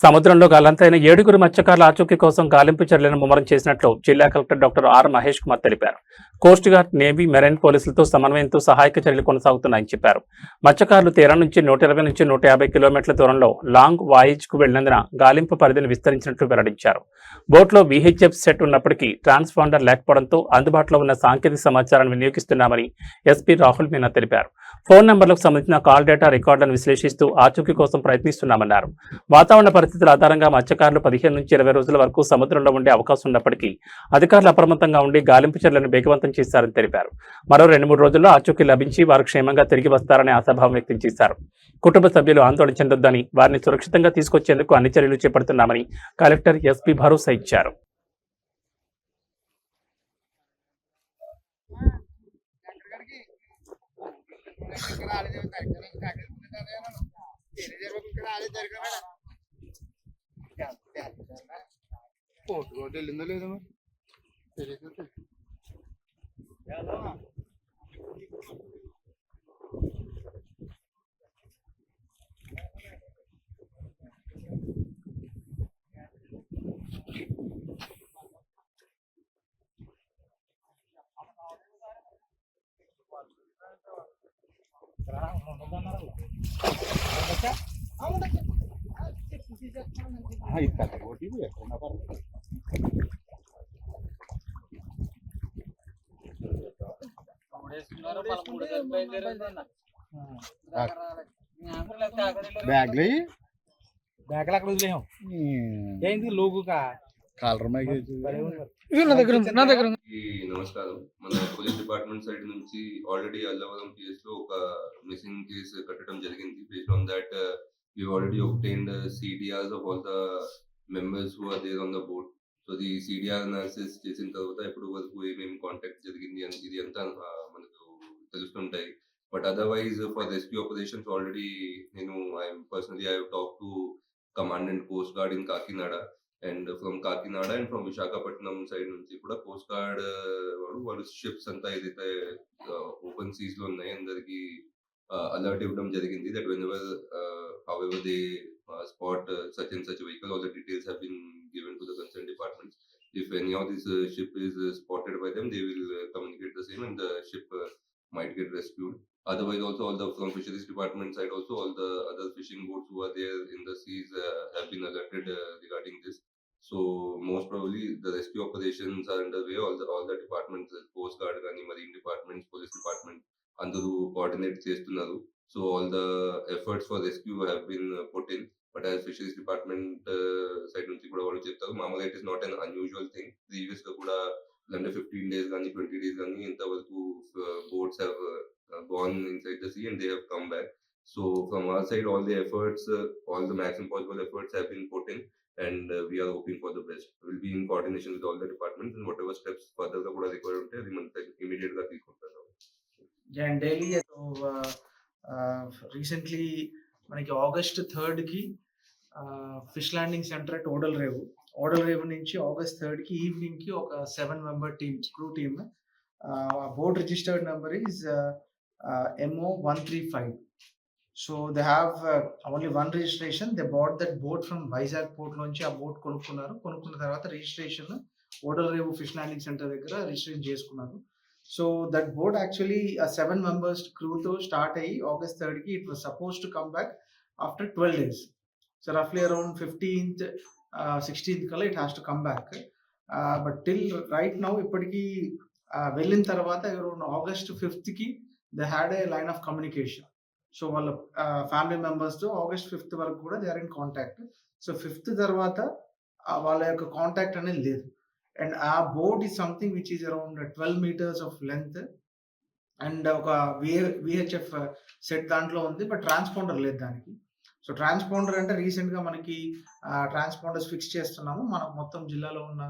సముద్రంలో గల్లంతైన 7గురు మత్స్యకారుల ఆచూకీ కోసం గాలింపు చర్యలను ముమ్మరం చేసినట్లు జిల్లా collector doctor R Mahesh Kumar తెలిపారు. కోస్ట్ గార్డ్, నేవీ, మెరైన్ పోలీసులతో సమన్వయంతో సహాయక చర్యలు కొనసాగుతున్నాయని చెప్పారు. మత్స్యకారులు తీరం నుంచి 120 నుంచి 150 కిలోమీటర్ల దూరంలో లాంగ్ వాయేజ్ కు వెళ్లినందున గాలింపు పరిధిని విస్తరించినట్లు వెల్లడించారు. బోట్లో VHF సెట్ ఉన్నప్పటికీ ట్రాన్స్పాండర్ లేకపోవడంతో అందుబాటులో ఉన్న సాంకేతిక సమాచారాన్ని వినియోగిస్తున్నామని ఎస్పీ రాహుల్ మీనా తెలిపారు. ఫోన్ నంబర్లకు సంబంధించిన కాల్ డేటా రికార్డులను విశ్లేషిస్తూ ఆచూకీ కోసం ప్రయత్నిస్తున్నామన్నారు. వాతావరణ పరిస్థితుల ఆధారంగా మత్స్యకారులు 15 నుంచి 20 రోజుల వరకు సముద్రంలో ఉండే అవకాశం ఉన్నప్పటికీ అధికారులు అప్రమత్తంగా ఉండి గాలింపు చర్యలను వేగవంతం చేశారని తెలిపారు. మరో 2-3 రోజుల్లో ఆచూకీ లభించి వారు క్షేమంగా తిరిగి వస్తారని ఆశాభావం వ్యక్తం చేశారు. కుటుంబ సభ్యులు ఆందోళన చెందొద్దని, వారిని సురక్షితంగా తీసుకొచ్చేందుకు అన్ని చర్యలు చేపడుతున్నామని కలెక్టర్ ఎస్పీ భరోసా ఇచ్చారు. కోర్టు వెళ్ళిందో లేదో మరి తెలియదు. బ్యాగ్ అక్కడ వదిలేం ఏంటి లోగుగా కాలర్ నమస్కారం. మన పోలీస్ డిపార్ట్మెంట్ సైడ్ నుంచి ఆల్రెడీ అల్లవరం పిఎస్ లో ఒక మిస్సింగ్ కేసు కట్టడం జరిగింది. Based on that we already obtained CDRs of all the members who are there on the boat. So the CDR analysis చేసిన తర్వాత ఇప్పుడు వరకు ఏమేమి కాంటాక్ట్ జరిగింది అని ఇది అంతా మనకు తెలుస్తుంటాయి. But otherwise for rescue operations already నేను I have talk to commandant coast guard in Kakinada and from Kakinada and from Visakhapatnam side నుంచి కూడా కోస్ట్ గార్డ్ వాళ్ళు షిప్స్ అంతా ఏదైతే ఓపెన్ సీస్ లో ఉన్నాయి అందరికి alert ఇవ్వడం జరిగింది that however they spot such and such vehicle, all the details have been given to the concerned departments. If any of this ship is spotted by them, they will communicate the same and the ship might get rescued. Otherwise also all the from fisheries department side also all the other fishing boats who are there in the seas have been alerted regarding this. So most probably the rescue operations are underway. All the departments, Coast Guard gani, Marine Department, Police Department, అందరూ coordinate చేస్తున్నారు. So all the efforts for rescue have been put in. But as fisheries department side నుంచి కూడా వాళ్ళు చెప్తారు మామూలుగా it is not an unusual thing. Previous గా కూడా అంటే 15 days కానీ 20 days కానీ ఇంతవరకు boats have gone inside the sea and they have come back. So from our side all the efforts, all the maximum possible efforts have been put in and we are hoping for the best. We will be in coordination with all the departments and whatever steps further గా కూడా required ఉంటే అది మనకి immediate గా తీసుకుంటారు. And daily recently మనకి August 3rd కి fish landing centre at ఓడల్ రేవు నుంచి August 3rd కి ఈవినింగ్ కి ఒక 7-member team crew team boat registered number is MO135. So they have only one registration. They bat that boat from Vizag port నుంచి ఆ boat కొనుక్కున్న తర్వాత registration ఓడల్ రేవు fish landing centre దగ్గర registration చేసుకున్నారు. So that boat actually a 7 members crew to start August 3rd ki it was supposed to come back after 12 days. So roughly around 15th 16th kala it has to come back. But till right now ippatiki vellin tarvata around August 5th ki they had a line of communication. So వాళ్ళ family members to August 5th వరకు కూడా they are in contact. So 5th tarvata వాళ్ళ యొక్క contact అనేది లేదు. And our boat is something which is around 12 meters of length and ఒక VHF set దాంట్లో ఉంది. బట్ ట్రాన్స్పాండర్ లేదు దానికి. సో ట్రాన్స్పాండర్ అంటే రీసెంట్ గా మనకి ట్రాన్స్పాండర్స్ ఫిక్స్ చేస్తున్నాము. మనకు మొత్తం జిల్లాలో ఉన్న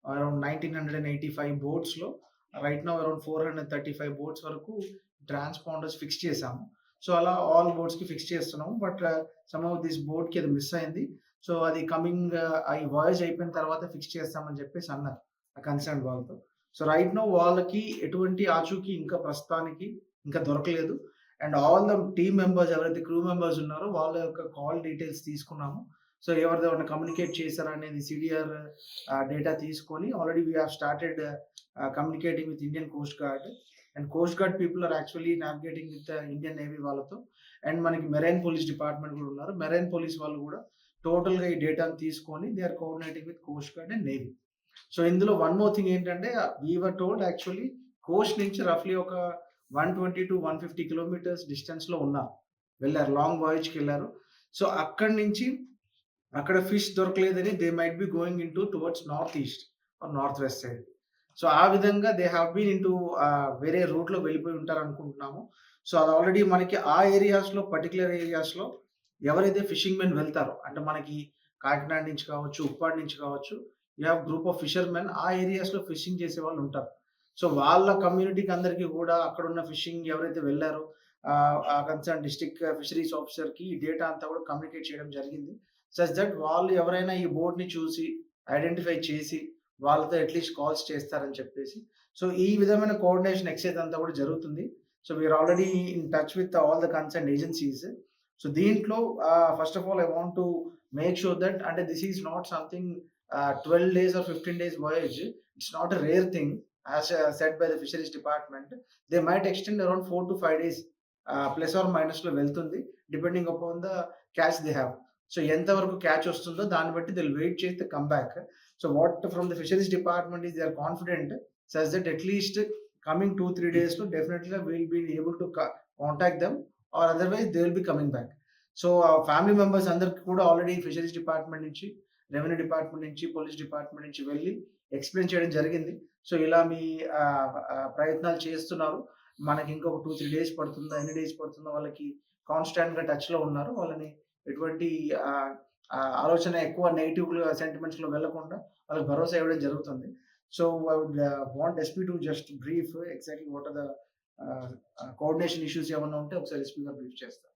అరౌండ్ 1985 బోట్స్ లో రైట్ నౌ అరౌండ్ 435 బోట్స్ వరకు ట్రాన్స్పాండర్స్ ఫిక్స్ చేసాము. సో అలా ఆల్ బోట్స్ కి ఫిక్స్ చేస్తున్నాము. But some of this boat కి అది మిస్ అయింది. సో అది కమింగ్ ఈ వాయిస్ అయిపోయిన తర్వాత ఫిక్స్ చేస్తామని చెప్పేసి అన్నారు ఆ కన్సర్న్ వాళ్ళతో. సో రైట్ నో వాళ్ళకి ఎటువంటి ఆచూకీ ఇంకా ప్రస్తుతానికి ఇంకా దొరకలేదు. And all the team members ఎవరైతే క్రూ మెంబర్స్ ఉన్నారో వాళ్ళ యొక్క కాల్ డీటెయిల్స్ తీసుకున్నాము. సో ఎవరితో కమ్యూనికేట్ చేశారా అనేది సిడిఆర్ డేటా తీసుకొని already we have started communicating with Indian coast guard and coast guard people are actually navigating with Indian navy వాళ్ళతో అండ్ మనకి మెరైన్ పోలీస్ డిపార్ట్మెంట్ కూడా ఉన్నారు. మెరైన్ పోలీస్ వాళ్ళు కూడా టోటల్గా ఈ డేటాను తీసుకొని they are coordinating with coast guard and navy. So ఇందులో వన్ మోర్ థింగ్ ఏంటంటే వీవర్ టోల్డ్ యాక్చువల్లీ కోస్ట్ నుంచి రఫ్లీ ఒక 120 to 150 కిలోమీటర్స్ డిస్టెన్స్లో ఉన్నారు, వెళ్ళారు, లాంగ్ వాయేజ్కి వెళ్ళారు. సో అక్కడి నుంచి అక్కడ ఫిష్ దొరకలేదని they might be going in towards north east or north west side. So ఆ విధంగా దే హ్యావ్ బీన్ ఇన్ వేరే రూట్లో వెళ్ళిపోయి ఉంటారు అనుకుంటున్నాము. సో అది ఆల్రెడీ మనకి ఆ ఏరియాస్లో పర్టికులర్ ఏరియాస్లో ఎవరైతే ఫిషింగ్ మెన్ వెళ్తారో అంటే మనకి కాకినాడ నుంచి కావచ్చు, ఉప్పాడ నుంచి కావచ్చు, you have group of fishermen ఆ ఏరియాస్లో ఫిషింగ్ చేసే వాళ్ళు ఉంటారు. సో వాళ్ళ కమ్యూనిటీకి అందరికీ కూడా అక్కడ ఉన్న ఫిషింగ్ ఎవరైతే వెళ్ళారో ఆ కన్సర్న్ డిస్ట్రిక్ట్ ఫిషరీస్ ఆఫీసర్కి ఈ డేటా అంతా కూడా కమ్యూనికేట్ చేయడం జరిగింది. సచ్ దట్ వాళ్ళు ఎవరైనా ఈ బోట్ని చూసి ఐడెంటిఫై చేసి వాళ్ళతో అట్లీస్ట్ కాల్స్ చేస్తారని చెప్పేసి. సో ఈ విధమైన కోఆర్డినేషన్ ఎక్సైజ్ అంతా కూడా జరుగుతుంది. So we are already in touch with all the concern agencies. So దీంట్లో first of all I want to make sure that అంటే this is not something 12 days or 15 days voyage. It's not a rare thing as said by the fisheries department. They might extend around 4 to 5 days plus or minus లో వెళ్తుంది depending upon the catch they have. So ఎంతవరకు catch వస్తుందో దాన్ని బట్టి they wait చేసి they come back. So what from the fisheries department is they are confident such that at least coming 2-3 days లో definitely will be able to contact them or otherwise they will be coming back. So family members అందరికి కూడా ఆల్రెడీ fisheries department నుంచి, revenue department నుంచి, police department నుంచి వెళ్ళి explain చేయడం జరిగింది. సో ఇలా మీ ప్రయత్నాలు చేస్తున్నారు, మనకి ఇంకొక 2-3 days పడుతుందా, ఎన్ని డేస్ పడుతుందో వాళ్ళకి కాన్స్టాంట్గా టచ్లో ఉన్నారు. వాళ్ళని ఎటువంటి ఆలోచన ఎక్కువ నెగిటివ్ సెంటిమెంట్స్లో వెళ్లకుండా వాళ్ళకి భరోసా ఇవ్వడం జరుగుతుంది. So I would want SP to just brief exactly what are the coordination issues ఏమన్నా ఉంటే ఒకసారి ఎస్పీ గారు బ్రీఫ్ చేస్తారు.